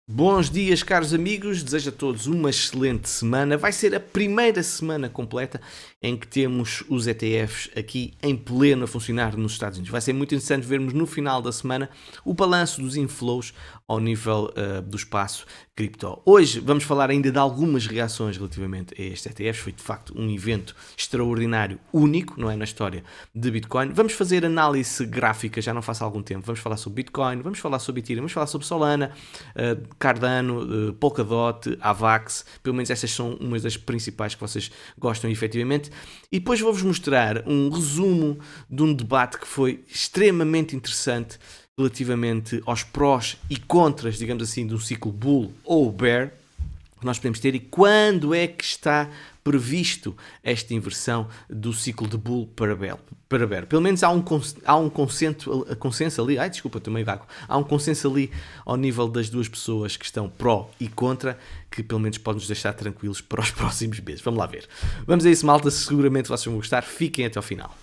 Bons dias, caros amigos. Desejo a todos uma excelente semana. Vai ser a primeira semana completa em que temos os ETFs aqui em pleno a funcionar nos Estados Unidos. Vai ser muito interessante vermos no final da semana o balanço dos inflows ao nível do espaço cripto. Hoje vamos falar ainda de algumas reações relativamente a estes ETFs. Foi de facto um evento extraordinário, único, não é, na história de Bitcoin. Vamos fazer análise gráfica, já não faço há algum tempo. Vamos falar sobre Bitcoin, vamos falar sobre Ethereum, vamos falar sobre Solana, Cardano, Polkadot, Avax. Pelo menos essas são umas das principais que vocês gostam efetivamente. E depois vou-vos mostrar um resumo de um debate que foi extremamente interessante relativamente aos prós e contras, digamos assim, de um ciclo bull ou bear que nós podemos ter e quando é que está previsto esta inversão do ciclo de bull para bear. Pelo menos há um consenso ali, estou meio gago, há um consenso ali ao nível das duas pessoas que estão pró e contra, que pelo menos pode nos deixar tranquilos para os próximos meses. Vamos lá ver. Vamos a isso, malta, seguramente vocês vão gostar, fiquem até ao final.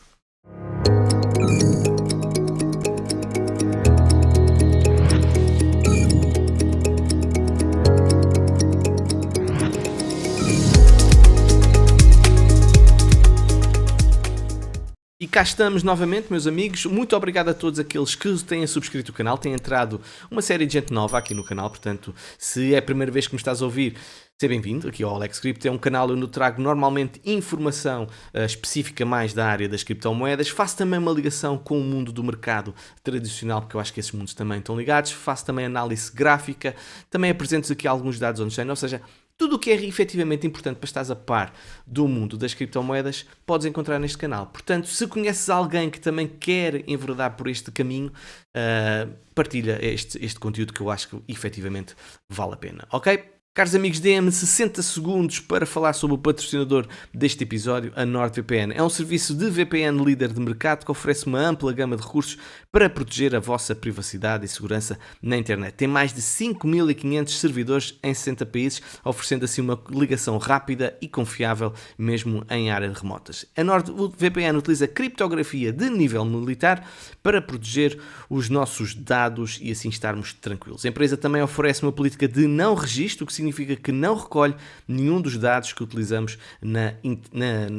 E cá estamos novamente, meus amigos. Muito obrigado a todos aqueles que têm subscrito o canal. Tem entrado uma série de gente nova aqui no canal, portanto, se é a primeira vez que me estás a ouvir, seja bem-vindo aqui ao Alex Crypto. É um canal onde eu trago normalmente informação específica mais da área das criptomoedas. Faço também uma ligação com o mundo do mercado tradicional, porque eu acho que esses mundos também estão ligados. Faço também análise gráfica. Também apresento aqui alguns dados on-chain, ou seja, tudo o que é efetivamente importante para estares a par do mundo das criptomoedas, podes encontrar neste canal. Portanto, se conheces alguém que também quer enveredar por este caminho, partilha este conteúdo que eu acho que efetivamente vale a pena, ok? Caros amigos, deem-me 60 segundos para falar sobre o patrocinador deste episódio, a NordVPN. É um serviço de VPN líder de mercado que oferece uma ampla gama de recursos para proteger a vossa privacidade e segurança na internet. Tem mais de 5.500 servidores em 60 países, oferecendo assim uma ligação rápida e confiável mesmo em áreas remotas. A NordVPN utiliza criptografia de nível militar para proteger os nossos dados e assim estarmos tranquilos. A empresa também oferece uma política de não registro, o que significa que não recolhe nenhum dos dados que utilizamos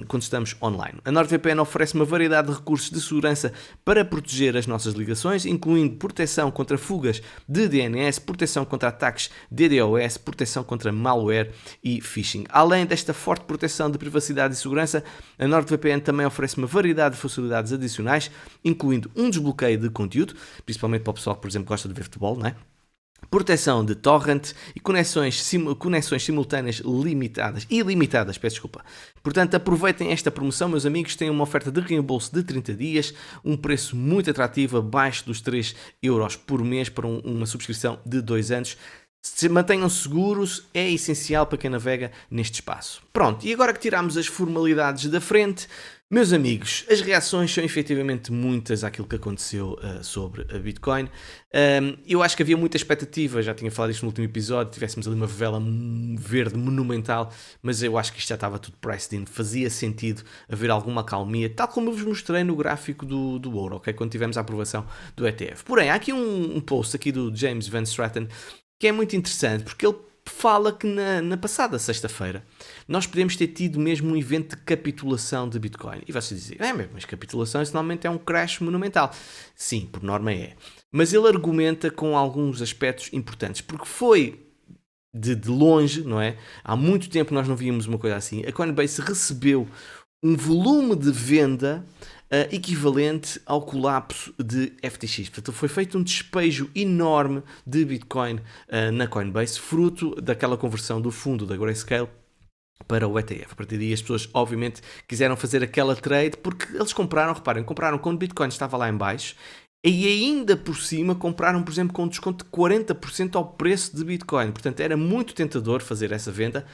quando estamos online. A NordVPN oferece uma variedade de recursos de segurança para proteger as nossas ligações, incluindo proteção contra fugas de DNS, proteção contra ataques DDoS, proteção contra malware e phishing. Além desta forte proteção de privacidade e segurança, a NordVPN também oferece uma variedade de facilidades adicionais, incluindo um desbloqueio de conteúdo, principalmente para o pessoal que, por exemplo, gosta de ver futebol, não é? Proteção de torrent e conexões simultâneas ilimitadas. Portanto, aproveitem esta promoção, meus amigos. Têm uma oferta de reembolso de 30 dias, um preço muito atrativo, abaixo dos 3 euros por mês para uma subscrição de 2 anos. Se mantenham seguros, é essencial para quem navega neste espaço. Pronto, e agora que tiramos as formalidades da frente, meus amigos, as reações são efetivamente muitas àquilo que aconteceu sobre a Bitcoin. Eu acho que havia muita expectativa, já tinha falado isto no último episódio, tivéssemos ali uma vela verde monumental, mas eu acho que isto já estava tudo priced in, fazia sentido haver alguma calmia, tal como eu vos mostrei no gráfico do ouro, ok? Quando tivemos a aprovação do ETF. Porém, há aqui um post aqui do James Van Straten que é muito interessante, porque ele fala que na passada sexta-feira nós podemos ter tido mesmo um evento de capitulação de Bitcoin. E vocês dizem, mas capitulação isso normalmente é um crash monumental. Sim, por norma é. Mas ele argumenta com alguns aspectos importantes, porque foi de longe, não é? Há muito tempo nós não víamos uma coisa assim. A Coinbase recebeu um volume de venda equivalente ao colapso de FTX. Portanto, foi feito um despejo enorme de Bitcoin na Coinbase, fruto daquela conversão do fundo da Grayscale para o ETF. A partir daí as pessoas obviamente quiseram fazer aquela trade porque eles compraram quando Bitcoin estava lá em baixo e ainda por cima compraram, por exemplo, com um desconto de 40% ao preço de Bitcoin. Portanto, era muito tentador fazer essa venda.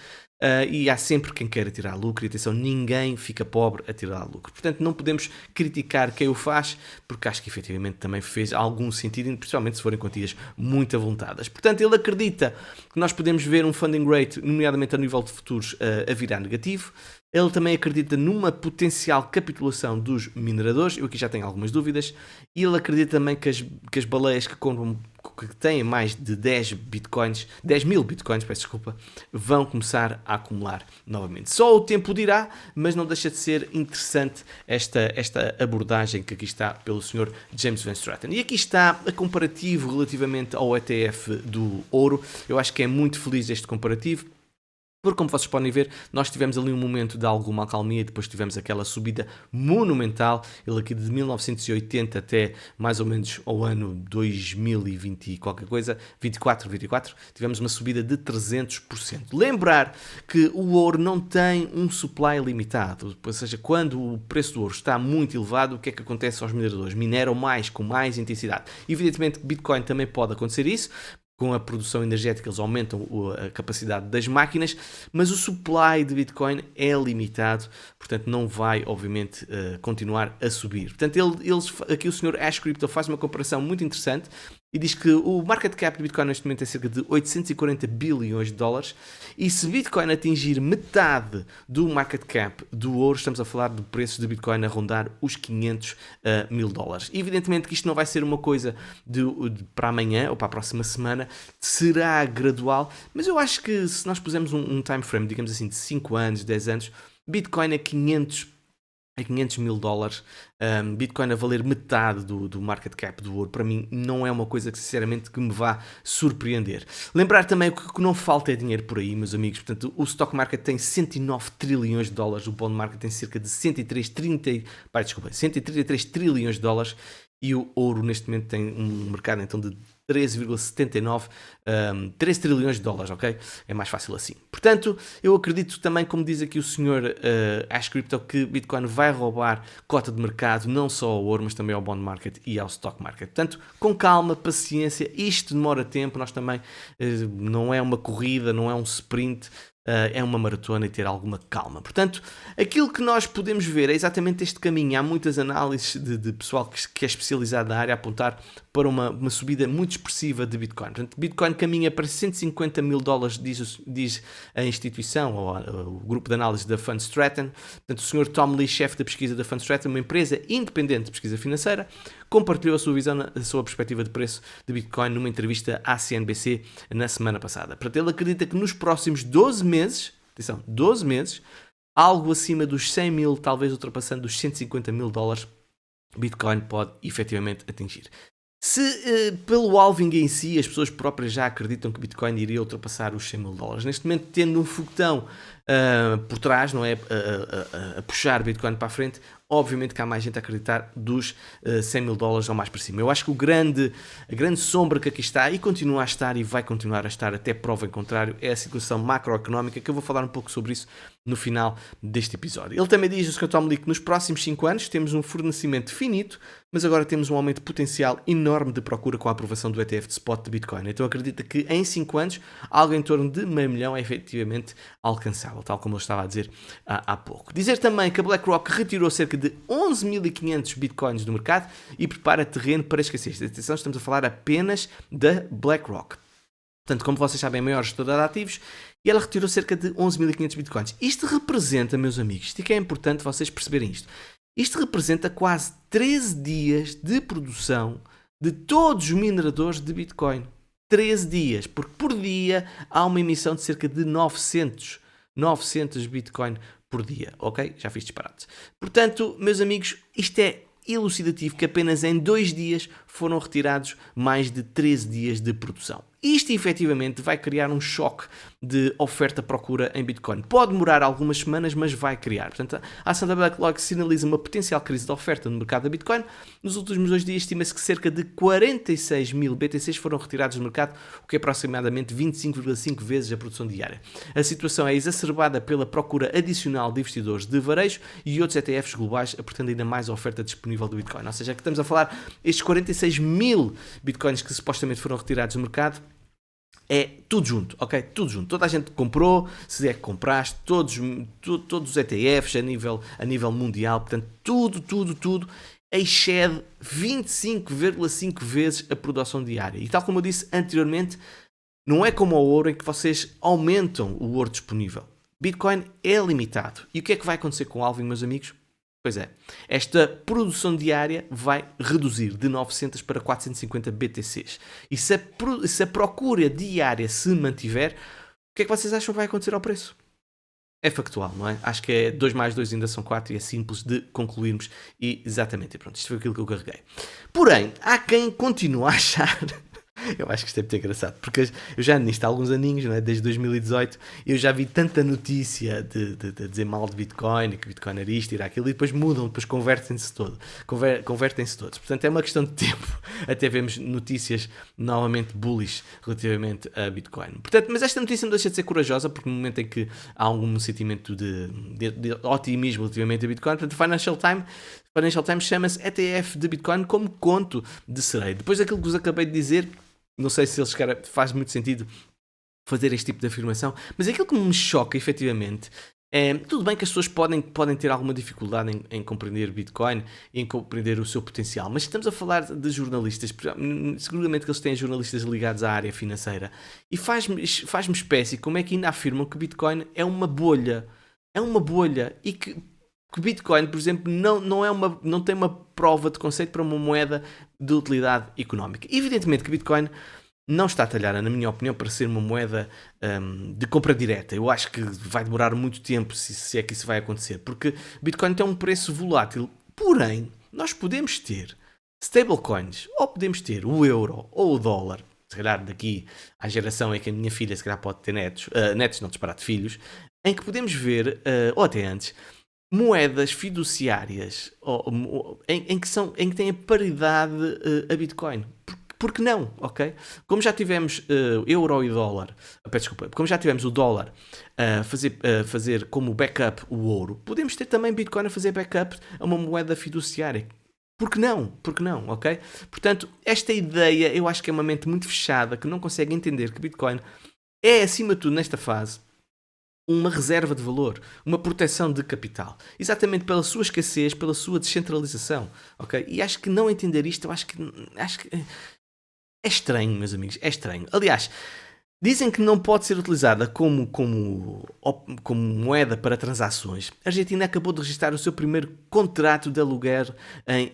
E há sempre quem queira tirar lucro, e atenção, ninguém fica pobre a tirar lucro. Portanto, não podemos criticar quem o faz, porque acho que efetivamente também fez algum sentido, principalmente se forem quantias muito avultadas. Portanto, ele acredita que nós podemos ver um funding rate, nomeadamente a nível de futuros, a virar negativo. Ele também acredita numa potencial capitulação dos mineradores, eu aqui já tenho algumas dúvidas, e ele acredita também que as baleias que que têm mais de 10 mil bitcoins, peço desculpa, vão começar a acumular novamente. Só o tempo dirá, mas não deixa de ser interessante esta abordagem que aqui está pelo Sr. James Van Straten. E aqui está a comparativo relativamente ao ETF do ouro. Eu acho que é muito feliz este comparativo. Porque, como vocês podem ver, nós tivemos ali um momento de alguma acalmia e depois tivemos aquela subida monumental. Ele aqui de 1980 até mais ou menos ao ano 2020 e qualquer coisa, 24, tivemos uma subida de 300%. Lembrar que o ouro não tem um supply limitado, ou seja, quando o preço do ouro está muito elevado, o que é que acontece aos mineradores? Mineram mais, com mais intensidade. Evidentemente, Bitcoin também pode acontecer isso. Com a produção energética eles aumentam a capacidade das máquinas, mas o supply de Bitcoin é limitado, portanto não vai, obviamente, continuar a subir. Portanto, aqui o Sr. Ash Crypto faz uma comparação muito interessante e diz que o market cap de Bitcoin neste momento é cerca de 840 bilhões de dólares e se Bitcoin atingir metade do market cap do ouro, estamos a falar de preços de Bitcoin a rondar os 500 mil dólares. Evidentemente que isto não vai ser uma coisa para amanhã ou para a próxima semana, será gradual, mas eu acho que se nós pusermos um time frame, digamos assim, de 5 anos, 10 anos, Bitcoin a 500 mil dólares, Bitcoin a valer metade do market cap do ouro, para mim não é uma coisa que sinceramente que me vá surpreender. Lembrar também que não falta é dinheiro por aí, meus amigos, portanto o stock market tem 109 trilhões de dólares, o bond market tem cerca de 133 trilhões de dólares e o ouro neste momento tem um mercado então de 13,79 13 trilhões de dólares, ok? É mais fácil assim. Portanto, eu acredito também, como diz aqui o Sr. Ash Crypto, que Bitcoin vai roubar cota de mercado, não só ao ouro, mas também ao bond market e ao stock market. Portanto, com calma, paciência, isto demora tempo, nós também, não é uma corrida, não é um sprint, é uma maratona e ter alguma calma. Portanto, aquilo que nós podemos ver é exatamente este caminho. Há muitas análises de pessoal que é especializado na área a apontar para uma subida muito expressiva de Bitcoin. Portanto, Bitcoin caminha para 150 mil dólares, diz a instituição, ou o grupo de análise da Fundstratton. Portanto, o Sr. Tom Lee, chefe da pesquisa da Fundstratton, uma empresa independente de pesquisa financeira, compartilhou a sua visão, a sua perspectiva de preço de Bitcoin numa entrevista à CNBC na semana passada. Portanto, ele acredita que nos próximos 12 meses, atenção, 12 meses, algo acima dos 100 mil, talvez ultrapassando os 150 mil dólares, Bitcoin pode efetivamente atingir. Se pelo halving em si as pessoas próprias já acreditam que Bitcoin iria ultrapassar os 100 mil dólares, neste momento tendo um foguetão por trás, não é, a puxar Bitcoin para a frente, obviamente que há mais gente a acreditar dos 100 mil dólares ou mais para cima. Eu acho que a grande sombra que aqui está e continua a estar e vai continuar a estar até prova em contrário é a situação macroeconómica, que eu vou falar um pouco sobre isso no final deste episódio. Ele também diz, o Sr. Tom Lee, que nos próximos 5 anos temos um fornecimento finito, mas agora temos um aumento potencial enorme de procura com a aprovação do ETF de spot de Bitcoin. Então acredita que em 5 anos algo em torno de meio milhão é efetivamente alcançável, tal como eu estava a dizer há pouco. Dizer também que a BlackRock retirou cerca de 11.500 Bitcoins do mercado e prepara terreno para a escassez. Atenção, estamos a falar apenas da BlackRock. Portanto, como vocês sabem, é a maior gestora de ativos e ela retirou cerca de 11.500 Bitcoins. Isto representa, meus amigos, isto é que é importante vocês perceberem isto. Isto representa quase 13 dias de produção de todos os mineradores de Bitcoin. 13 dias, porque por dia há uma emissão de cerca de 900 Bitcoin por dia, ok? Já fiz disparates. Portanto, meus amigos, isto é elucidativo que apenas em 2 dias foram retirados mais de 13 dias de produção. Isto efetivamente vai criar um choque de oferta-procura em Bitcoin. Pode demorar algumas semanas, mas vai criar. Portanto, a ação da BlackRock sinaliza uma potencial crise de oferta no mercado da Bitcoin. Nos últimos 2 dias estima-se que cerca de 46 mil BTCs foram retirados do mercado, o que é aproximadamente 25,5 vezes a produção diária. A situação é exacerbada pela procura adicional de investidores de varejo e outros ETFs globais, apertando ainda mais a oferta disponível do Bitcoin. Ou seja, que estamos a falar, estes 46 mil Bitcoins que supostamente foram retirados do mercado, é tudo junto, ok? Tudo junto. Toda a gente comprou, se é que compraste, todos os ETFs a nível mundial, portanto, tudo excede 25,5 vezes a produção diária. E tal como eu disse anteriormente, não é como o ouro em que vocês aumentam o ouro disponível. Bitcoin é limitado. E o que é que vai acontecer com o halving, meus amigos? Pois é, esta produção diária vai reduzir de 900 para 450 BTCs. E se a procura diária se mantiver, o que é que vocês acham que vai acontecer ao preço? É factual, não é? Acho que é 2 mais 2 ainda são 4 e é simples de concluirmos. E exatamente, e pronto, isto foi aquilo que eu carreguei. Porém, há quem continue a achar. Eu acho que isto é muito engraçado, porque eu já nisto há alguns aninhos, não é? Desde 2018, eu já vi tanta notícia de dizer mal de Bitcoin, que Bitcoin era isto, era aquilo, e depois mudam, depois convertem-se todos. Portanto, é uma questão de tempo até vemos notícias novamente bullish relativamente a Bitcoin. Portanto, mas esta notícia não deixa de ser corajosa, porque no momento em que há algum sentimento de otimismo relativamente a Bitcoin, portanto, Financial Times chama-se ETF de Bitcoin como conto de sereia. Depois daquilo que vos acabei de dizer, não sei se faz muito sentido fazer este tipo de afirmação, mas aquilo que me choca efetivamente é, tudo bem que as pessoas podem ter alguma dificuldade em compreender Bitcoin e em compreender o seu potencial, mas estamos a falar de jornalistas, seguramente que eles têm jornalistas ligados à área financeira, e faz-me espécie como é que ainda afirmam que Bitcoin é uma bolha e que Bitcoin, por exemplo, não tem uma prova de conceito para uma moeda de utilidade económica. Evidentemente que Bitcoin não está talhada, na minha opinião, para ser uma moeda de compra direta. Eu acho que vai demorar muito tempo se é que isso vai acontecer, porque Bitcoin tem um preço volátil. Porém, nós podemos ter stablecoins, ou podemos ter o euro ou o dólar, se calhar daqui à geração em que a minha filha se calhar pode ter netos não disparate filhos, em que podemos ver, ou até antes, moedas fiduciárias em que têm a paridade a Bitcoin. Porque não, ok? Como já tivemos euro e dólar, como já tivemos o dólar a fazer como backup o ouro, podemos ter também Bitcoin a fazer backup a uma moeda fiduciária. Por que não? Ok? Portanto, esta ideia eu acho que é uma mente muito fechada que não consegue entender que Bitcoin é, acima de tudo, nesta fase, uma reserva de valor, uma proteção de capital, exatamente pela sua escassez, pela sua descentralização, ok? E acho que não entender isto, eu acho que é estranho, meus amigos, é estranho. Aliás, dizem que não pode ser utilizada como moeda para transações. A Argentina acabou de registrar o seu primeiro contrato de aluguer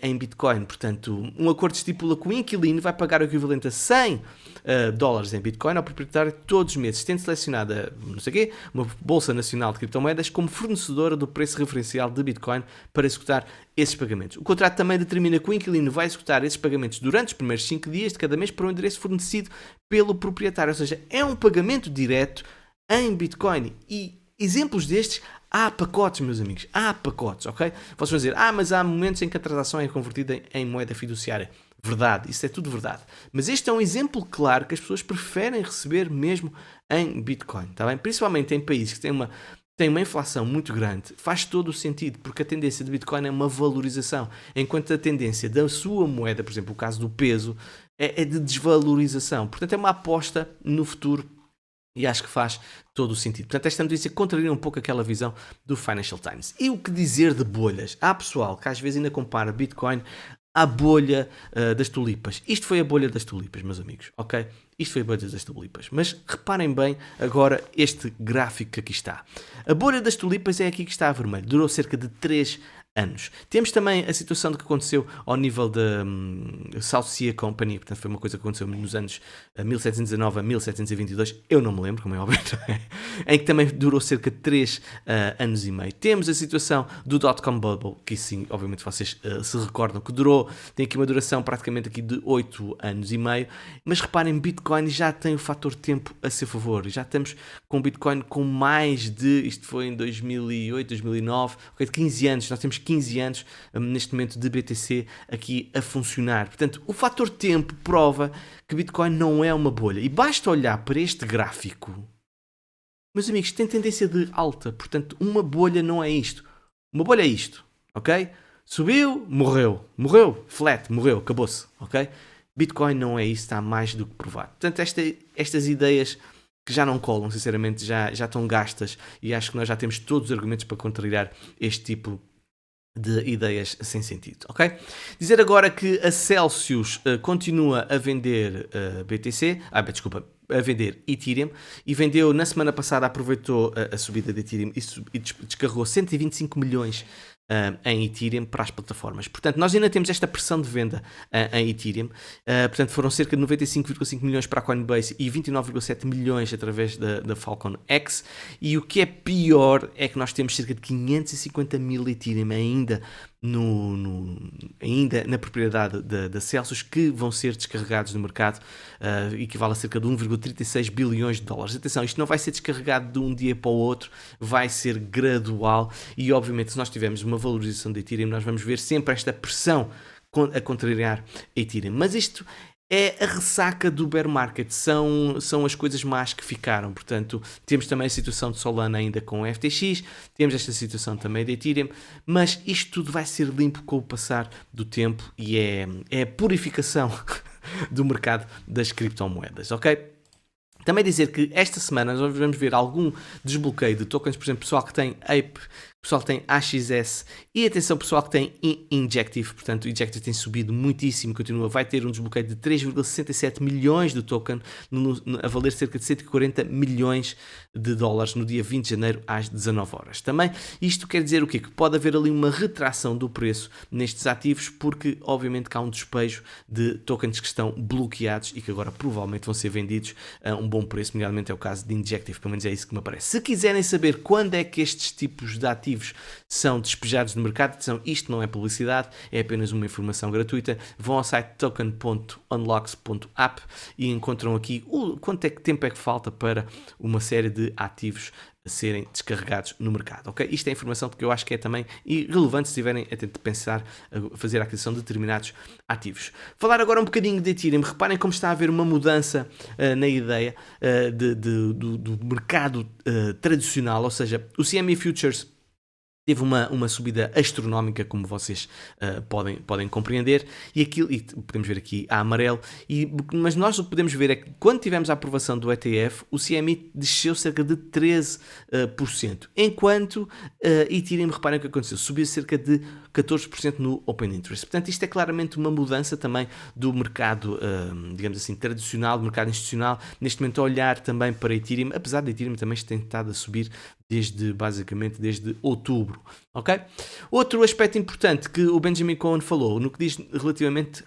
em Bitcoin. Portanto, um acordo estipula que o inquilino vai pagar o equivalente a 100 dólares em Bitcoin ao proprietário todos os meses, tendo selecionada, não sei quê, uma Bolsa Nacional de Criptomoedas como fornecedora do preço referencial de Bitcoin para executar esses pagamentos. O contrato também determina que o inquilino vai executar esses pagamentos durante os primeiros 5 dias de cada mês para um endereço fornecido pelo proprietário, ou seja, é um pagamento direto em Bitcoin. E exemplos destes, há pacotes, meus amigos, há pacotes, ok? Vocês vão dizer, mas há momentos em que a transação é convertida em moeda fiduciária. Verdade, isso é tudo verdade. Mas este é um exemplo claro que as pessoas preferem receber mesmo em Bitcoin, tá bem? Principalmente em países que têm uma inflação muito grande, faz todo o sentido, porque a tendência de Bitcoin é uma valorização, enquanto a tendência da sua moeda, por exemplo, o caso do peso, é de desvalorização. Portanto, é uma aposta no futuro e acho que faz todo o sentido. Portanto, esta notícia contraria um pouco aquela visão do Financial Times. E o que dizer de bolhas? Há pessoal que às vezes ainda compara Bitcoin à bolha das tulipas. Isto foi a bolha das tulipas, meus amigos, ok? Isto foi a bolha das tulipas. Mas reparem bem agora este gráfico que aqui está. A bolha das tulipas é aqui que está a vermelho. Durou cerca de 3 anos. Temos também a situação do que aconteceu ao nível da South Sea Company, portanto foi uma coisa que aconteceu nos anos 1719 a 1722, eu não me lembro, como é óbvio, em que também durou cerca de 3 anos e meio. Temos a situação do dot-com bubble, que sim, obviamente vocês se recordam, que tem aqui uma duração praticamente aqui de 8 anos e meio, mas reparem, Bitcoin já tem o fator tempo a seu favor, já estamos com Bitcoin com mais de, isto foi em 2008, 2009, ok, de 15 anos, nós temos 15 anos neste momento de BTC aqui a funcionar. Portanto, o fator tempo prova que Bitcoin não é uma bolha. E basta olhar para este gráfico. Meus amigos, tem tendência de alta. Portanto, uma bolha não é isto. Uma bolha é isto, ok? Subiu, morreu. Morreu, flat, morreu, acabou-se, ok? Bitcoin não é isso, está mais do que provado. Portanto, estas ideias que já não colam, sinceramente, já estão gastas e acho que nós já temos todos os argumentos para contrariar este tipo de ideias sem sentido, ok? Dizer agora que a Celsius continua a vender a vender Ethereum, e vendeu na semana passada, aproveitou a subida de Ethereum e descarregou 125 milhões em Ethereum para as plataformas. Portanto, nós ainda temos esta pressão de venda em Ethereum. Portanto, foram cerca de 95,5 milhões para a Coinbase e 29,7 milhões através da Falcon X. E o que é pior é que nós temos cerca de 550 mil Ethereum ainda ainda na propriedade da Celsius, que vão ser descarregados no mercado, equivale a cerca de 1,36 bilhões de dólares. Atenção, isto não vai ser descarregado de um dia para o outro, vai ser gradual e obviamente se nós tivermos uma valorização de Ethereum, nós vamos ver sempre esta pressão a contrariar Ethereum. Mas isto é a ressaca do bear market, são as coisas más que ficaram. Portanto, temos também a situação de Solana ainda com o FTX, temos esta situação também de Ethereum, mas isto tudo vai ser limpo com o passar do tempo e é a purificação do mercado das criptomoedas, ok? Também dizer que esta semana nós vamos ver algum desbloqueio de tokens, por exemplo, pessoal que tem Ape, pessoal que tem AXS e atenção pessoal que tem Injective, portanto o Injective tem subido muitíssimo, continua, vai ter um desbloqueio de 3,67 milhões de token, a valer cerca de 140 milhões de dólares no dia 20 de janeiro às 19 horas. Também isto quer dizer o quê? Que pode haver ali uma retração do preço nestes ativos, porque obviamente que há um despejo de tokens que estão bloqueados e que agora provavelmente vão ser vendidos a um bom preço, nomeadamente é o caso de Injective, pelo menos é isso que me parece. Se quiserem saber quando é que estes tipos de ativos são despejados no mercado, atenção, isto não é publicidade, é apenas uma informação gratuita, vão ao site token.unlocks.app e encontram aqui quanto é que tempo é que falta para uma série de ativos serem descarregados no mercado, ok? Isto é informação que eu acho que é também irrelevante se estiverem a tentar pensar a fazer a aquisição de determinados ativos. Falar agora um bocadinho de Ethereum, reparem como está a haver uma mudança na ideia do mercado tradicional, ou seja, o CME Futures teve uma subida astronómica, como vocês podem compreender, e podemos ver aqui a amarelo, mas nós o que podemos ver é que quando tivemos a aprovação do ETF, o CME desceu cerca de 13%, enquanto Ethereum, reparem o que aconteceu, subiu cerca de 14% no Open Interest. Portanto, isto é claramente uma mudança também do mercado, digamos assim, tradicional, do mercado institucional, neste momento a olhar também para Ethereum, apesar de Ethereum também ter tentado a subir basicamente desde outubro, ok? Outro aspecto importante que o Benjamin Cohen falou, no que diz relativamente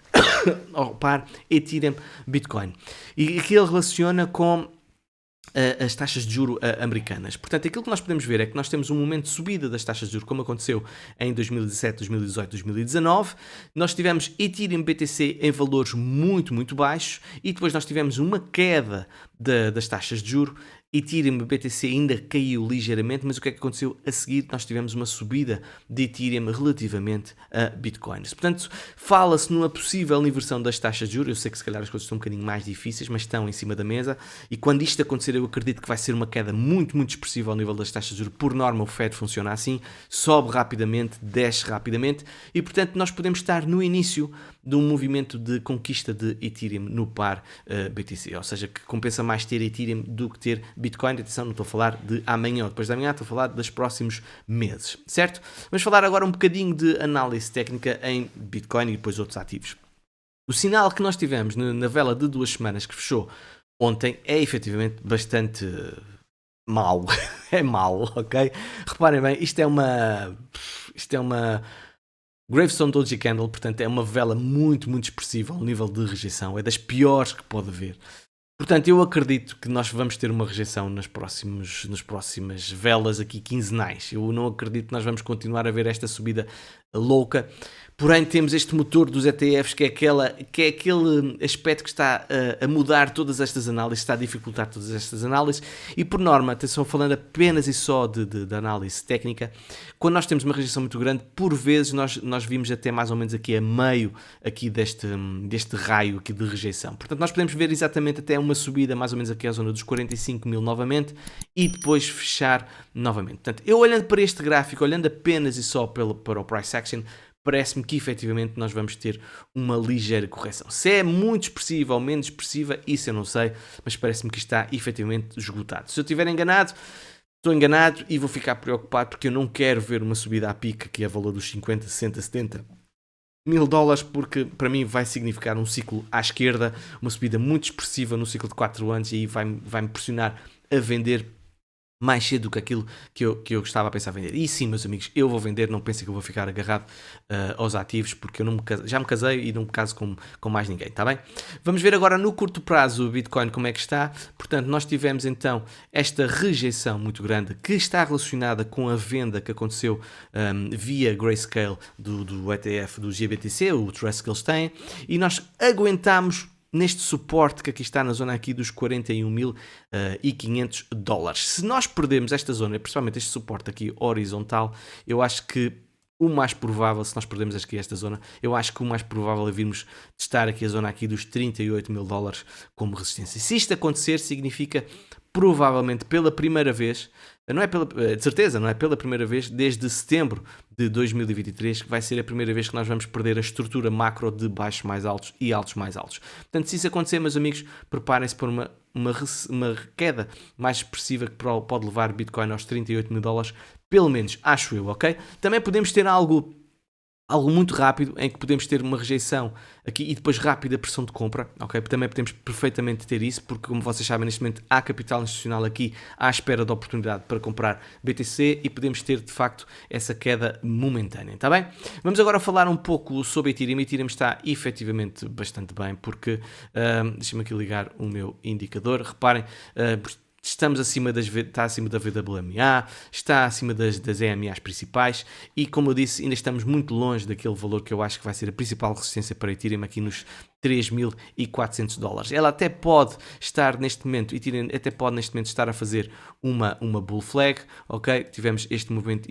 ao par Ethereum Bitcoin, e que ele relaciona com as taxas de juro americanas. Portanto, aquilo que nós podemos ver é que nós temos um momento de subida das taxas de juro, como aconteceu em 2017, 2018, 2019. Nós tivemos Ethereum BTC em valores muito, muito baixos e depois nós tivemos uma queda das taxas de juro. Ethereum BTC ainda caiu ligeiramente, mas o que é que aconteceu a seguir? Nós tivemos uma subida de Ethereum relativamente a Bitcoins. Portanto, fala-se numa possível inversão das taxas de juros. Eu sei que se calhar as coisas estão um bocadinho mais difíceis, mas estão em cima da mesa. E quando isto acontecer, eu acredito que vai ser uma queda muito, muito expressiva ao nível das taxas de juros. Por norma, o Fed funciona assim, sobe rapidamente, desce rapidamente. E, portanto, nós podemos estar no início de um movimento de conquista de Ethereum no par BTC. Ou seja, que compensa mais ter Ethereum do que ter Bitcoin. Atenção, não estou a falar de amanhã ou depois de amanhã, estou a falar dos próximos meses, certo? Vamos falar agora um bocadinho de análise técnica em Bitcoin e depois outros ativos. O sinal que nós tivemos na vela de 2 semanas que fechou ontem é efetivamente bastante mau. É mau, ok? Reparem bem, isto é uma Gravestone Doji Candle, portanto é uma vela muito, muito expressiva ao nível de rejeição, é das piores que pode haver. Portanto, eu acredito que nós vamos ter uma rejeição nas próximas velas aqui quinzenais. Eu não acredito que nós vamos continuar a ver esta subida louca. Porém, temos este motor dos ETFs que é aquele aspecto que está a mudar todas estas análises, está a dificultar todas estas análises. E por norma, atenção, falando apenas e só de análise técnica, quando nós temos uma rejeição muito grande, por vezes nós vimos até mais ou menos aqui a meio aqui deste raio aqui de rejeição. Portanto, nós podemos ver exatamente até uma subida mais ou menos aqui à zona dos 45 mil novamente e depois fechar novamente. Portanto, eu olhando para este gráfico, olhando apenas e só para o price action, parece-me que efetivamente nós vamos ter uma ligeira correção. Se é muito expressiva ou menos expressiva, isso eu não sei, mas parece-me que está efetivamente esgotado. Se eu estiver enganado, estou enganado e vou ficar preocupado porque eu não quero ver uma subida à pica que é a valor dos 50, 60, 70 mil dólares, porque para mim vai significar um ciclo à esquerda, uma subida muito expressiva no ciclo de 4 anos e aí vai-me pressionar a vender mais cedo do que aquilo que eu estava a pensar vender. E sim, meus amigos, eu vou vender, não pensem que eu vou ficar agarrado aos ativos, porque eu não já me casei e não me caso com mais ninguém, está bem? Vamos ver agora no curto prazo o Bitcoin como é que está. Portanto, nós tivemos então esta rejeição muito grande que está relacionada com a venda que aconteceu via Grayscale do ETF do GBTC, o trust que eles têm, e nós aguentamos neste suporte que aqui está na zona aqui dos 41.500 dólares. Se nós perdemos esta zona, principalmente este suporte aqui horizontal, eu acho que o mais provável, se nós perdemos aqui esta zona, eu acho que o mais provável é virmos testar aqui a zona aqui dos 38 mil dólares como resistência. Se isto acontecer, significa provavelmente pela primeira vez, não é de certeza, não é pela primeira vez, desde setembro de 2023, que vai ser a primeira vez que nós vamos perder a estrutura macro de baixos mais altos e altos mais altos. Portanto, se isso acontecer, meus amigos, preparem-se para uma queda mais expressiva que pode levar Bitcoin aos 38 mil dólares, pelo menos, acho eu, ok? Também podemos ter algo muito rápido, em que podemos ter uma rejeição aqui e depois rápida pressão de compra, ok? Também podemos perfeitamente ter isso, porque como vocês sabem, neste momento há capital institucional aqui à espera de oportunidade para comprar BTC e podemos ter de facto essa queda momentânea, está bem? Vamos agora falar um pouco sobre Ethereum. Ethereum está efetivamente bastante bem, porque, deixem-me aqui ligar o meu indicador, reparem, estamos está acima da VWMA, está acima das EMAs principais e, como eu disse, ainda estamos muito longe daquele valor que eu acho que vai ser a principal resistência para Ethereum aqui nos 3.400 dólares. Ela até pode estar neste momento, Ethereum até pode neste momento estar a fazer uma bull flag, ok? Tivemos este movimento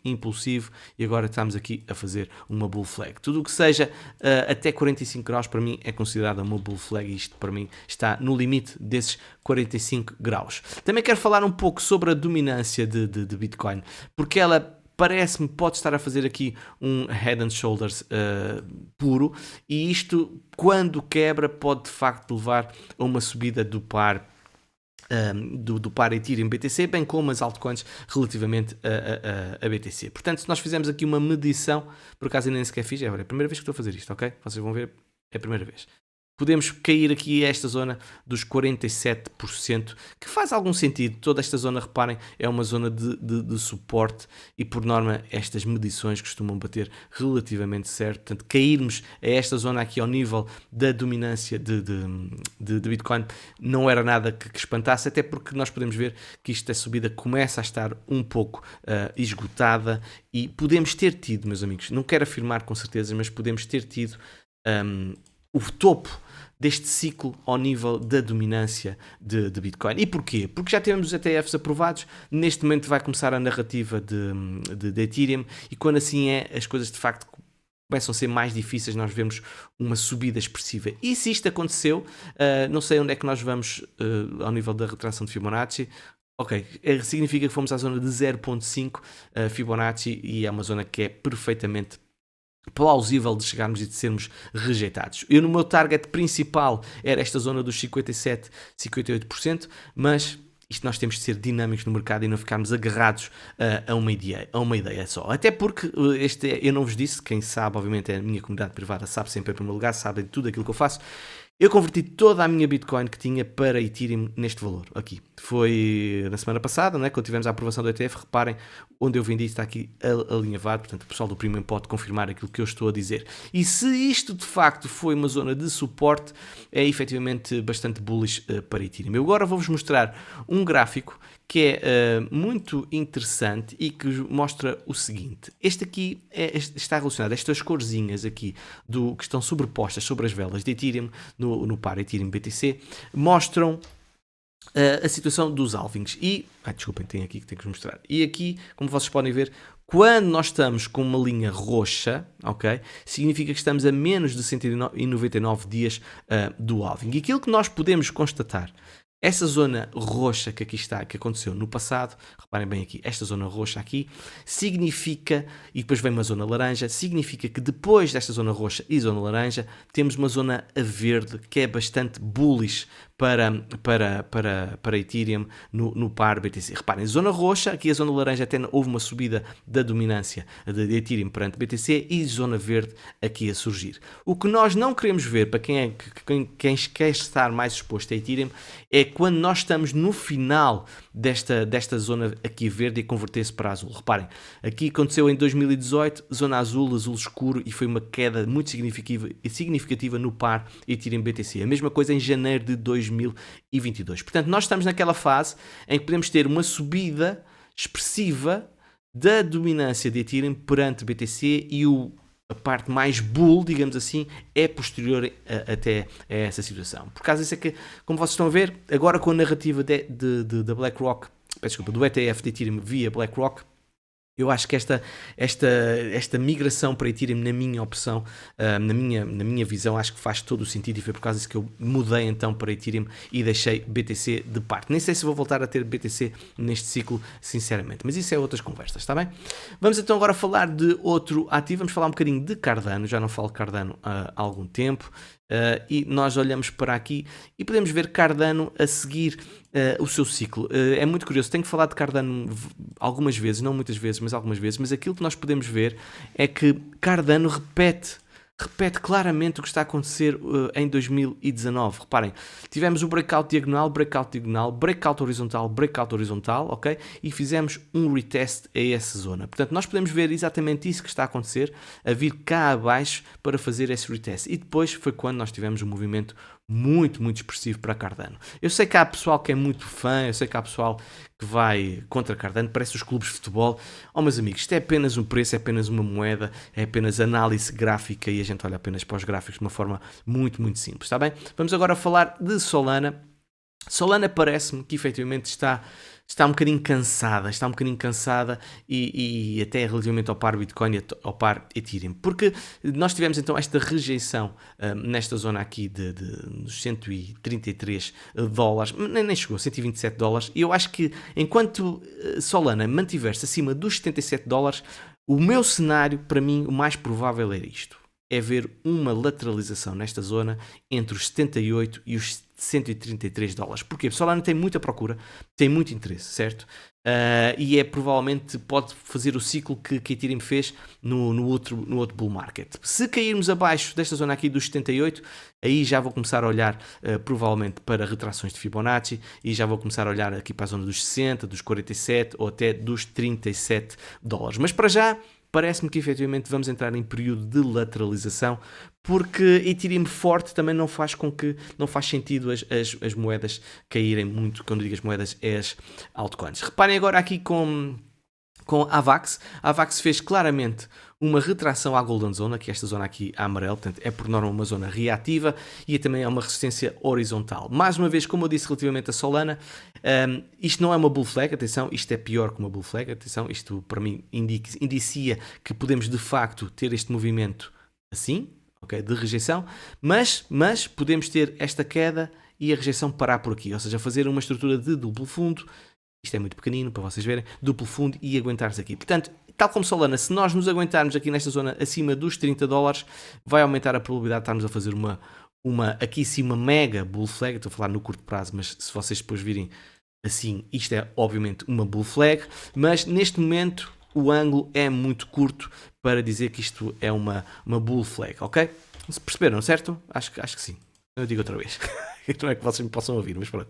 impulsivo e agora estamos aqui a fazer uma bull flag. Tudo o que seja até 45 graus para mim é considerado uma bull flag e isto para mim está no limite desses 45 graus. Também quero falar um pouco sobre a dominância de Bitcoin, porque ela parece-me pode estar a fazer aqui um head and shoulders puro, e isto quando quebra pode de facto levar a uma subida do par do par Ethereum BTC, bem como as altcoins relativamente a BTC. Portanto, se nós fizermos aqui uma medição, por acaso ainda nem sequer fiz, é a primeira vez que estou a fazer isto, ok? Vocês vão ver, é a primeira vez. Podemos cair aqui a esta zona dos 47%, que faz algum sentido. Toda esta zona, reparem, é uma zona de suporte e, por norma, estas medições costumam bater relativamente certo. Portanto, cairmos a esta zona aqui ao nível da dominância de Bitcoin não era nada que espantasse, até porque nós podemos ver que esta subida começa a estar um pouco esgotada e podemos ter tido, meus amigos, não quero afirmar com certeza, mas podemos ter tido o topo deste ciclo ao nível da dominância de Bitcoin. E porquê? Porque já temos os ETFs aprovados, neste momento vai começar a narrativa de Ethereum, e quando assim é, as coisas de facto começam a ser mais difíceis, nós vemos uma subida expressiva. E se isto aconteceu, não sei onde é que nós vamos ao nível da retração de Fibonacci. Ok, significa que fomos à zona de 0.5 Fibonacci, e é uma zona que é perfeitamente plausível de chegarmos e de sermos rejeitados. Eu, no meu target principal, era esta zona dos 57, 58%, mas isto nós temos de ser dinâmicos no mercado e não ficarmos agarrados a uma ideia só. Até porque, eu não vos disse, quem sabe, obviamente, é a minha comunidade privada, sabe sempre em primeiro lugar, sabe de tudo aquilo que eu faço. Eu converti toda a minha Bitcoin que tinha para Ethereum neste valor, aqui. Foi na semana passada, né, quando tivemos a aprovação do ETF, reparem, onde eu vendi está aqui alinhavado, portanto o pessoal do Premium pode confirmar aquilo que eu estou a dizer. E se isto de facto foi uma zona de suporte, é efetivamente bastante bullish para Ethereum. Eu agora vou-vos mostrar um gráfico que é muito interessante e que mostra o seguinte. Este aqui está relacionado, estas corzinhas aqui que estão sobrepostas sobre as velas de Ethereum, no par Ethereum BTC, mostram a situação dos halvings. E, desculpem, tenho aqui que tenho que vos mostrar. E aqui, como vocês podem ver, quando nós estamos com uma linha roxa, ok, significa que estamos a menos de 199 dias do halving. E aquilo que nós podemos constatar, essa zona roxa que aqui está, que aconteceu no passado, reparem bem aqui, esta zona roxa aqui, significa, e depois vem uma zona laranja, significa que depois desta zona roxa e zona laranja, temos uma zona a verde que é bastante bullish para Ethereum no par BTC. Reparem, zona roxa, aqui a zona laranja até houve uma subida da dominância de Ethereum perante BTC, e zona verde aqui a surgir. O que nós não queremos ver, para quem quer estar mais exposto a Ethereum, é quando nós estamos no final desta zona aqui verde e converter-se para azul. Reparem, aqui aconteceu em 2018, zona azul, azul escuro, e foi uma queda muito significativa no par Ethereum BTC. A mesma coisa em janeiro de 2022. Portanto, nós estamos naquela fase em que podemos ter uma subida expressiva da dominância de Ethereum perante BTC e a parte mais bull, digamos assim, é posterior até a essa situação. Por causa disso é que, como vocês estão a ver, agora com a narrativa da BlackRock, peço desculpa, do ETF de Ethereum via BlackRock, eu acho que esta migração para Ethereum, na minha opção, na minha visão, acho que faz todo o sentido, e foi por causa disso que eu mudei então para Ethereum e deixei BTC de parte. Nem sei se vou voltar a ter BTC neste ciclo, sinceramente, mas isso é outras conversas, está bem? Vamos então agora falar de outro ativo, vamos falar um bocadinho de Cardano. Já não falo de Cardano há algum tempo. E nós olhamos para aqui e podemos ver Cardano a seguir o seu ciclo. É muito curioso, tenho que falar de Cardano algumas vezes, não muitas vezes, mas algumas vezes, mas aquilo que nós podemos ver é que Cardano repete claramente o que está a acontecer em 2019. Reparem, tivemos o breakout diagonal, breakout horizontal, ok? E fizemos um retest a essa zona. Portanto, nós podemos ver exatamente isso que está a acontecer, a vir cá abaixo para fazer esse retest. E depois foi quando nós tivemos um movimento muito, muito expressivo para Cardano. Eu sei que há pessoal que é muito fã, eu sei que há pessoal que vai contra Cardano, parece os clubes de futebol. Oh, meus amigos, isto é apenas um preço, é apenas uma moeda, é apenas análise gráfica e a gente olha apenas para os gráficos de uma forma muito, muito simples, está bem? Vamos agora falar de Solana. Solana parece-me que efetivamente está um bocadinho cansada e até relativamente ao par Bitcoin e ao par Ethereum, porque nós tivemos então esta rejeição nesta zona aqui dos 133 dólares, nem chegou, 127 dólares, e eu acho que enquanto Solana mantiver-se acima dos 77 dólares, o meu cenário, para mim, o mais provável era isto. É ver uma lateralização nesta zona entre os 78 e os 133 dólares. Porquê? Porque Solana tem muita procura, tem muito interesse, certo? E provavelmente pode fazer o ciclo que Ethereum fez no outro bull market. Se cairmos abaixo desta zona aqui dos 78, aí já vou começar a olhar provavelmente para retrações de Fibonacci e já vou começar a olhar aqui para a zona dos 60, dos 47 ou até dos 37 dólares. Mas para já, parece-me que efetivamente vamos entrar em período de lateralização, porque Ethereum forte também não faz sentido as moedas caírem muito. Quando digo as moedas, é as altcoins. Reparem agora aqui com a AVAX. A AVAX fez claramente uma retração à Golden Zone, que é esta zona aqui a amarelo, portanto é por norma uma zona reativa e também é uma resistência horizontal. Mais uma vez, como eu disse relativamente a Solana, isto não é uma bull flag, atenção, isto é pior que uma bull flag, atenção, isto para mim indicia que podemos de facto ter este movimento assim, ok, de rejeição, mas podemos ter esta queda e a rejeição parar por aqui, ou seja, fazer uma estrutura de duplo fundo. Isto é muito pequenino para vocês verem, duplo fundo e aguentar-se aqui. Portanto, tal como Solana, se nós nos aguentarmos aqui nesta zona acima dos 30 dólares, vai aumentar a probabilidade de estarmos a fazer aqui sim uma mega bull flag. Estou a falar no curto prazo, mas se vocês depois virem assim, isto é obviamente uma bull flag, mas neste momento o ângulo é muito curto para dizer que isto é uma bull flag, ok? Se perceberam, certo? Acho que sim. Eu digo outra vez. Não é que vocês me possam ouvir, mas pronto.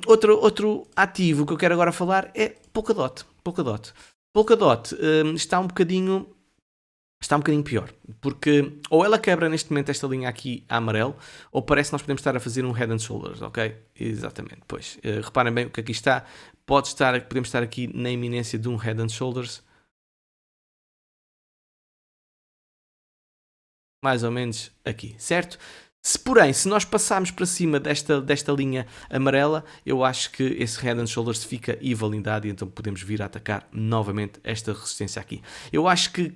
Outro ativo que eu quero agora falar é Polkadot. Polkadot está um bocadinho pior, porque ou ela quebra neste momento esta linha aqui a amarelo, ou parece que nós podemos estar a fazer um head and shoulders, ok? Exatamente, pois. Reparem bem o que aqui está. Podemos estar aqui na iminência de um head and shoulders. Mais ou menos aqui, certo? Porém, se nós passarmos para cima desta linha amarela, eu acho que esse head and shoulders fica invalidado e então podemos vir a atacar novamente esta resistência aqui. Eu acho que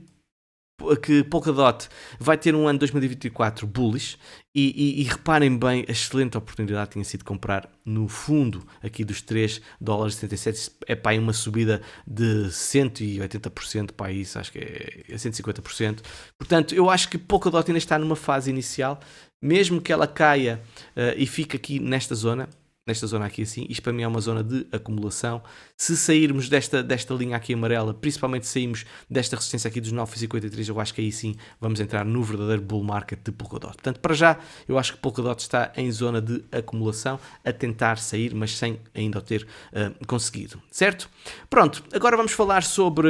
Polkadot vai ter um ano 2024 bullish e reparem bem, a excelente oportunidade tinha sido comprar no fundo aqui dos 3 dólares e 77, é para aí uma subida de 180% para isso, acho que é 150%. Portanto, eu acho que Polkadot ainda está numa fase inicial, mesmo que ela caia e fique aqui nesta zona, nesta zona aqui assim, isto para mim é uma zona de acumulação. Se sairmos desta linha aqui amarela, principalmente saímos desta resistência aqui dos 9,53, eu acho que aí sim vamos entrar no verdadeiro bull market de Polkadot. Portanto, para já, eu acho que Polkadot está em zona de acumulação, a tentar sair, mas sem ainda o ter conseguido, certo? Pronto, agora vamos falar sobre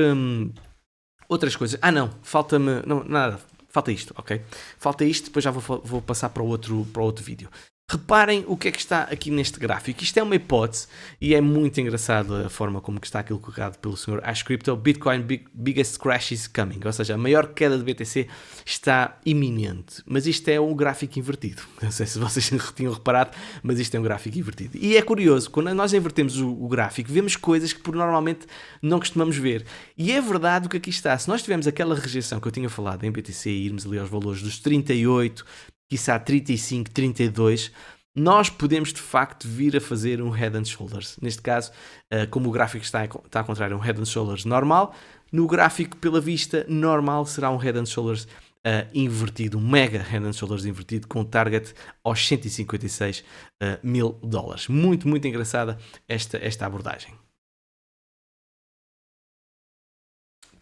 outras coisas. Não, falta-me, não, nada, falta isto, ok? Falta isto, depois já vou passar para o outro vídeo. Reparem o que é que está aqui neste gráfico. Isto é uma hipótese e é muito engraçado a forma como que está aquilo colocado pelo Sr. Ash Crypto. Bitcoin biggest crash is coming. Ou seja, a maior queda do BTC está iminente. Mas isto é um gráfico invertido. Não sei se vocês tinham reparado, mas isto é um gráfico invertido. E é curioso, quando nós invertemos o gráfico, vemos coisas que por normalmente não costumamos ver. E é verdade o que aqui está. Se nós tivermos aquela rejeição que eu tinha falado em BTC e irmos ali aos valores dos 38, quiçá 35, 32, nós podemos de facto vir a fazer um Head and Shoulders. Neste caso, como o gráfico está a contrário, um Head and Shoulders normal. No gráfico, pela vista, normal será um Head and Shoulders invertido, um mega Head and Shoulders invertido, com target aos 156 mil dólares. Muito, muito engraçada esta abordagem.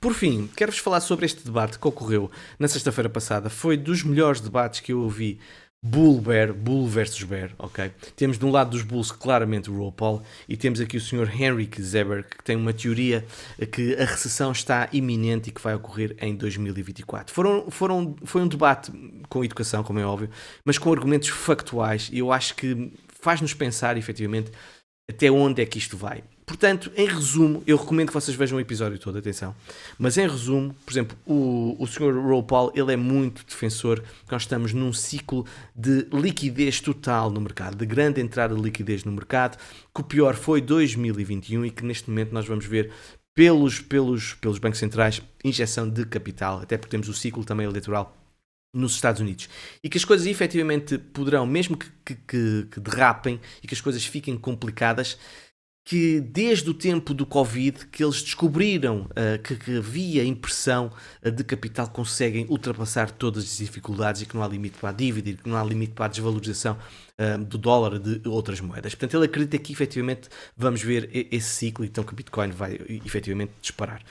Por fim, quero-vos falar sobre este debate que ocorreu na sexta-feira passada. Foi dos melhores debates que eu ouvi. Bull versus bear, ok? Temos de um lado dos bulls claramente o Ron Paul e temos aqui o Sr. Henrik Zeberg, que tem uma teoria que a recessão está iminente e que vai ocorrer em 2024. Foi um debate com educação, como é óbvio, mas com argumentos factuais e eu acho que faz-nos pensar, efetivamente, até onde é que isto vai. Portanto, em resumo, eu recomendo que vocês vejam o episódio todo, atenção. Mas em resumo, por exemplo, o Sr. Ron Paul, ele é muito defensor que nós estamos num ciclo de liquidez total no mercado, de grande entrada de liquidez no mercado, que o pior foi 2021 e que neste momento nós vamos ver pelos bancos centrais injeção de capital, até porque temos o ciclo também eleitoral nos Estados Unidos. E que as coisas efetivamente poderão, mesmo que derrapem e que as coisas fiquem complicadas, que desde o tempo do Covid que eles descobriram que via impressão de capital conseguem ultrapassar todas as dificuldades e que não há limite para a dívida e que não há limite para a desvalorização do dólar de outras moedas. Portanto, ele acredita que efetivamente vamos ver esse ciclo, então que o Bitcoin vai efetivamente disparar.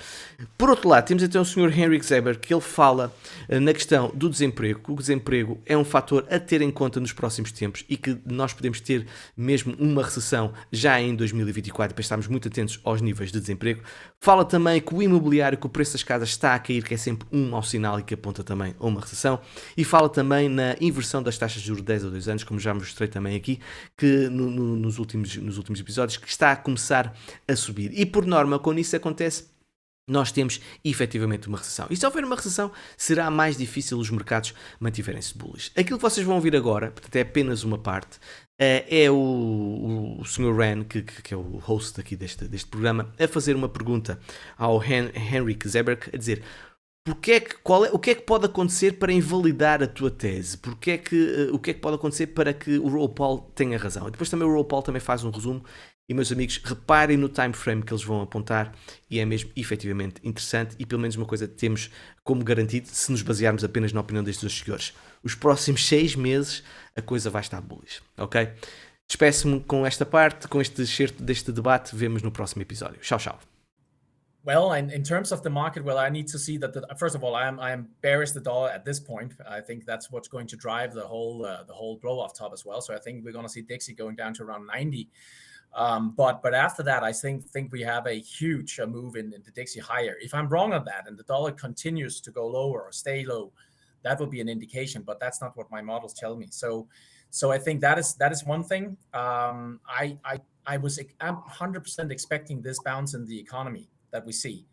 Por outro lado, temos então o Sr. Henrik Zeberg, que ele fala na questão do desemprego, que o desemprego é um fator a ter em conta nos próximos tempos e que nós podemos ter mesmo uma recessão já em 2024, para estarmos muito atentos aos níveis de desemprego. Fala também que o imobiliário, que o preço das casas está a cair, que é sempre um mau sinal e que aponta também a uma recessão. E fala também na inversão das taxas de juros de 10 a 2 anos, como já mostrei também aqui, que nos últimos episódios, que está a começar a subir. E por norma, quando isso acontece, nós temos efetivamente uma recessão. E se houver uma recessão, será mais difícil os mercados mantiverem-se bullish. Aquilo que vocês vão ouvir agora, portanto é apenas uma parte, é o Sr. Ren, que é o host aqui deste programa, a fazer uma pergunta ao Henrik Zeberg, a dizer: o que é que pode acontecer para invalidar a tua tese? O que é que pode acontecer para que o Ron Paul tenha razão? E depois também o Ron Paul também faz um resumo. E, meus amigos, reparem no time frame que eles vão apontar e é mesmo efetivamente interessante e pelo menos uma coisa temos como garantido se nos basearmos apenas na opinião destes dois senhores. Os próximos 6 meses a coisa vai estar bullish, ok? Despeço-me com esta parte, com este excerto deste debate. Vemos no próximo episódio. Tchau, tchau. Well, in terms of the market, well, I need to see that. First of all, I am bearish the dollar at this point. I think that's what's going to drive the whole blow off top as well. So I think we're going to see Dixie going down to around 90. But after that, I think we have a huge move in the Dixie higher. If I'm wrong on that, and the dollar continues to go lower or stay low, that will be an indication. But that's not what my models tell me. So I think that is one thing. I'm 100% expecting this bounce in the economy that we see,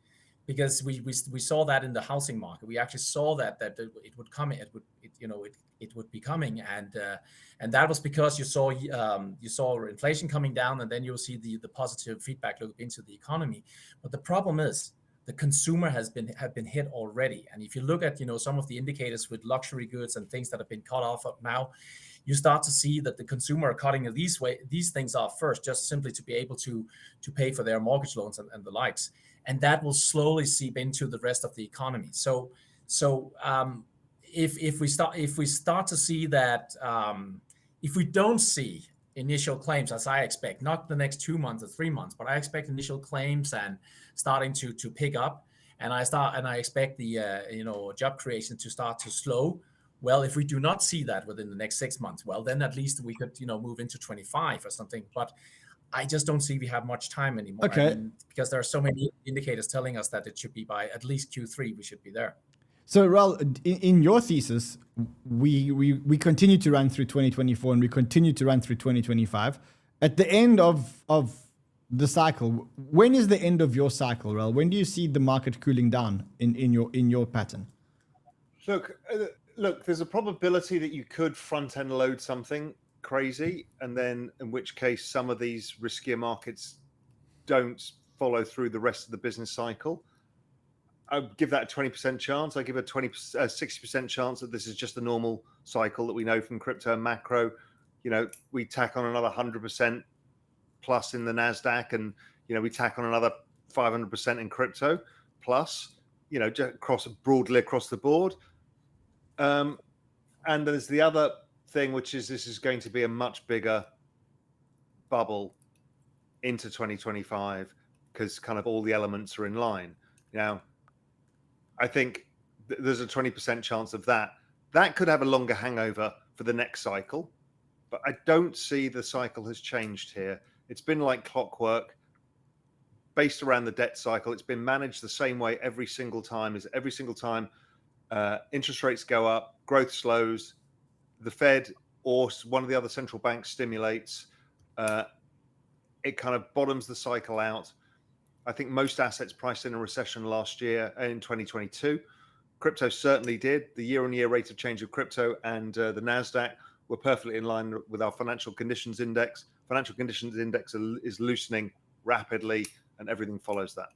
because we saw that in the housing market. We actually saw that it would come. It would be coming, and that was because you saw inflation coming down, and then you'll see the positive feedback loop into the economy. But the problem is the consumer have been hit already. And if you look at some of the indicators with luxury goods and things that have been cut off now, you start to see that the consumer are cutting these things off first, just simply to be able to pay for their mortgage loans and the likes, and that will slowly seep into the rest of the economy. So if we start to see that, if we don't see initial claims, as I expect, not the next 2 months or 3 months, but I expect initial claims and starting to pick up. And I expect the job creation to start to slow. Well, if we do not see that within the next 6 months, well, then at least we could move into 25 or something. But I just don't see we have much time anymore. Okay. I mean, because there are so many indicators telling us that it should be by at least Q3 we should be there. So, Raoul, in your thesis, we continue to run through 2024 and we continue to run through 2025. At the end of the cycle, when is the end of your cycle, Raoul? When do you see the market cooling down in your pattern? Look, there's a probability that you could front-end load something crazy, and then in which case some of these riskier markets don't follow through the rest of the business cycle. I give that a 20% chance. I give a 60% chance that this is just a normal cycle that we know from crypto and macro. We tack on another 100% plus in the NASDAQ, and we tack on another 500% in crypto plus, broadly across the board. And there's the other thing, which is this is going to be a much bigger bubble into 2025 because kind of all the elements are in line. Now, I think there's a 20% chance of that. That could have a longer hangover for the next cycle, but I don't see the cycle has changed here. It's been like clockwork based around the debt cycle. It's been managed the same way every single time. Interest rates go up, growth slows, the Fed or one of the other central banks stimulates, it kind of bottoms the cycle out. I think most assets priced in a recession last year in 2022. Crypto certainly did. The year-on-year rate of change of crypto and the NASDAQ were perfectly in line with our financial conditions index. Financial conditions index is loosening rapidly, and everything follows that.